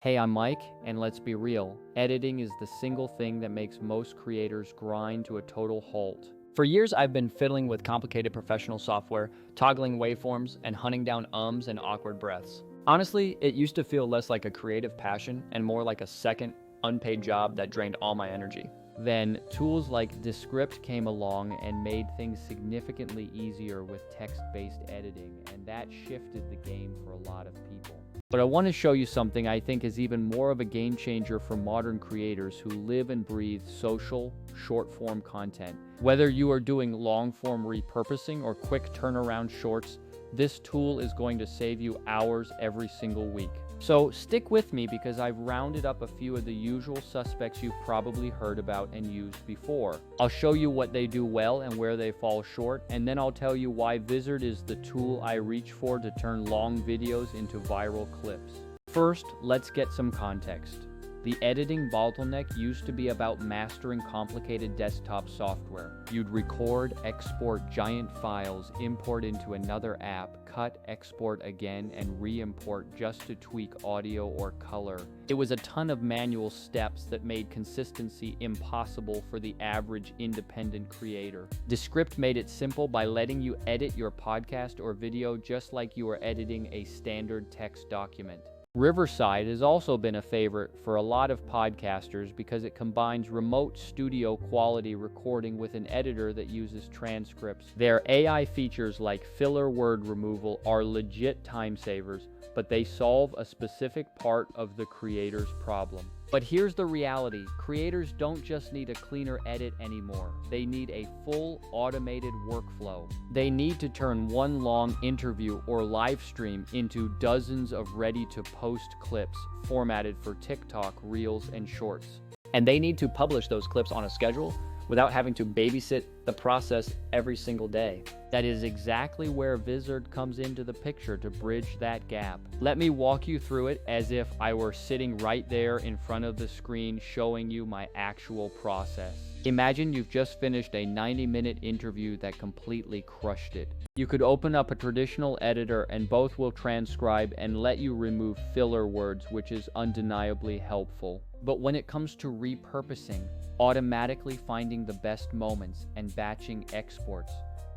Hey, I'm Mike, and let's be real, editing is the single thing that makes most creators grind to a total halt. For years, I've been fiddling with complicated professional software, toggling waveforms, and hunting down ums and awkward breaths. Honestly, it used to feel less like a creative passion and more like a second, unpaid job that drained all my energy. Then, tools like Descript came along and made things significantly easier with text-based editing, and that shifted the game for a lot of people. But I want to show you something I think is even more of a game changer for modern creators who live and breathe social, short-form content. Whether you are doing long-form repurposing or quick turnaround shorts, this tool is going to save you hours every single week. So stick with me because I've rounded up a few of the usual suspects you've probably heard about and used before. I'll show you what they do well and where they fall short, and then I'll tell you why Vizard is the tool I reach for to turn long videos into viral clips. First, let's get some context. The editing bottleneck used to be about mastering complicated desktop software. You'd record, export giant files, import into another app, cut, export again, and re-import just to tweak audio or color. It was a ton of manual steps that made consistency impossible for the average independent creator. Descript made it simple by letting you edit your podcast or video just like you were editing a standard text document. Riverside has also been a favorite for a lot of podcasters because it combines remote studio quality recording with an editor that uses transcripts. Their AI features like filler word removal are legit time savers, but they solve a specific part of the creator's problem. But here's the reality, creators don't just need a cleaner edit anymore. They need a full automated workflow. They need to turn one long interview or live stream into dozens of ready-to-post clips formatted for TikTok, Reels, and Shorts. And they need to publish those clips on a schedule without having to babysit the process every single day. That is exactly where Vizard comes into the picture to bridge that gap. Let me walk you through it as if I were sitting right there in front of the screen showing you my actual process. Imagine you've just finished a 90-minute interview that completely crushed it. You could open up a traditional editor and both will transcribe and let you remove filler words, which is undeniably helpful. But when it comes to repurposing, automatically finding the best moments and batching exports,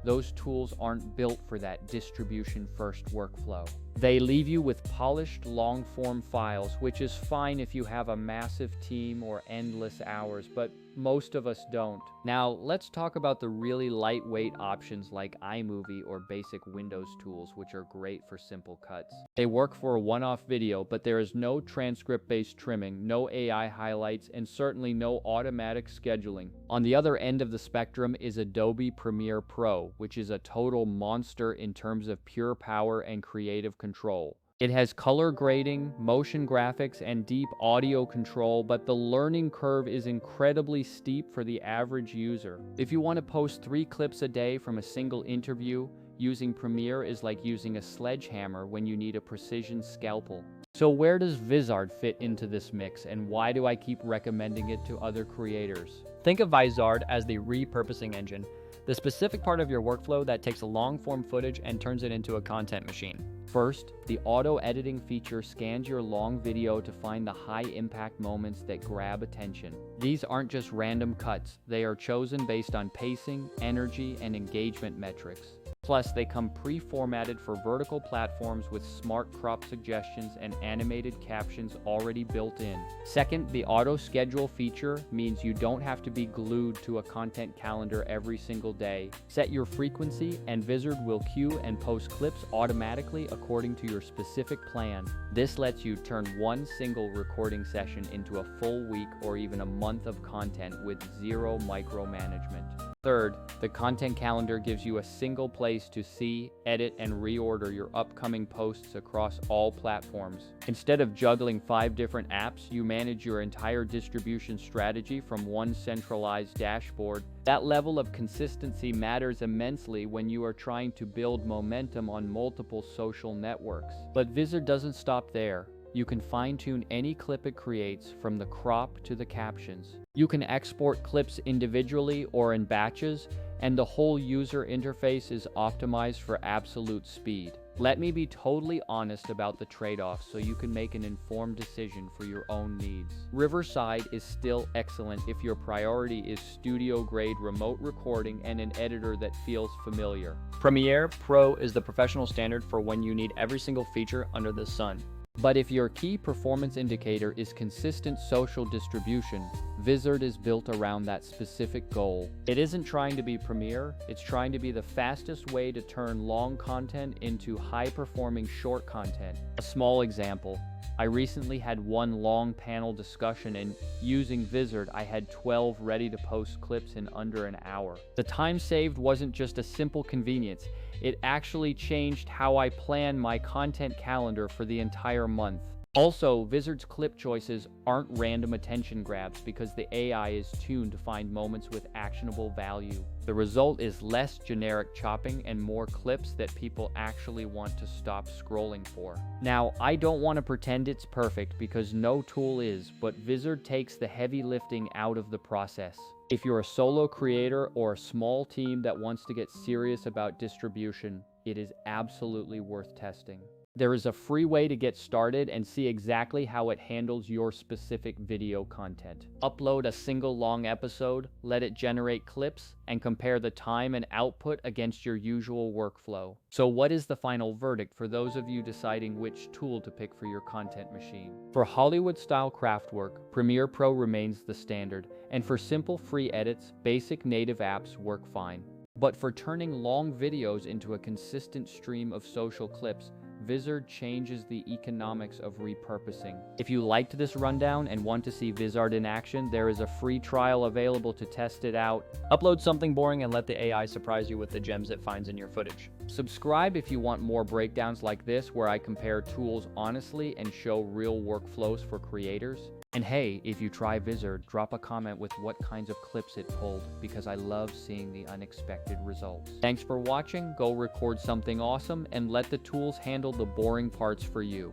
those tools aren't built for that distribution-first workflow. They leave you with polished, long-form files, which is fine if you have a massive team or endless hours, but most of us don't. Now, let's talk about the really lightweight options like iMovie or basic Windows tools, which are great for simple cuts. They work for a one-off video, but there is no transcript-based trimming, no AI highlights, and certainly no automatic scheduling. On the other end of the spectrum is Adobe Premiere Pro, which is a total monster in terms of pure power and creative control. It has color grading, motion graphics, and deep audio control, but the learning curve is incredibly steep for the average user. If you want to post 3 clips a day from a single interview, using Premiere is like using a sledgehammer when you need a precision scalpel. So where does Vizard fit into this mix, and why do I keep recommending it to other creators? Think of Vizard as the repurposing engine, the specific part of your workflow that takes a long-form footage and turns it into a content machine. First, the auto-editing feature scans your long video to find the high-impact moments that grab attention. These aren't just random cuts, they are chosen based on pacing, energy, and engagement metrics. Plus, they come pre-formatted for vertical platforms with smart crop suggestions and animated captions already built in. Second, the auto-schedule feature means you don't have to be glued to a content calendar every single day. Set your frequency and Vizard will queue and post clips automatically according to your specific plan. This lets you turn one single recording session into a full week or even a month of content with zero micromanagement. Third, the content calendar gives you a single place to see, edit, and reorder your upcoming posts across all platforms. Instead of juggling 5 different apps, you manage your entire distribution strategy from one centralized dashboard. That level of consistency matters immensely when you are trying to build momentum on multiple social networks. But Vizard doesn't stop there. You can fine-tune any clip it creates, from the crop to the captions. You can export clips individually or in batches, and the whole user interface is optimized for absolute speed. Let me be totally honest about the trade-offs so you can make an informed decision for your own needs. Riverside is still excellent if your priority is studio-grade remote recording and an editor that feels familiar. Premiere Pro is the professional standard for when you need every single feature under the sun. But if your key performance indicator is consistent social distribution, Vizard is built around that specific goal. It isn't trying to be Premiere, it's trying to be the fastest way to turn long content into high-performing short content. A small example, I recently had one long panel discussion, and using Vizard, I had 12 ready-to-post clips in under an hour. The time saved wasn't just a simple convenience, it actually changed how I plan my content calendar for the entire month. Also, Vizard's clip choices aren't random attention grabs because the AI is tuned to find moments with actionable value. The result is less generic chopping and more clips that people actually want to stop scrolling for. Now, I don't want to pretend it's perfect because no tool is, but Vizard takes the heavy lifting out of the process. If you're a solo creator or a small team that wants to get serious about distribution, it is absolutely worth testing. There is a free way to get started and see exactly how it handles your specific video content. Upload a single long episode, let it generate clips, and compare the time and output against your usual workflow. So what is the final verdict for those of you deciding which tool to pick for your content machine? For Hollywood-style craft work, Premiere Pro remains the standard, and for simple free edits, basic native apps work fine. But for turning long videos into a consistent stream of social clips, Vizard changes the economics of repurposing. If you liked this rundown and want to see Vizard in action, there is a free trial available to test it out. Upload something boring and let the AI surprise you with the gems it finds in your footage. Subscribe if you want more breakdowns like this where I compare tools honestly and show real workflows for creators. And hey, if you try Vizard, drop a comment with what kinds of clips it pulled, because I love seeing the unexpected results. Thanks for watching, go record something awesome, and let the tools handle the boring parts for you.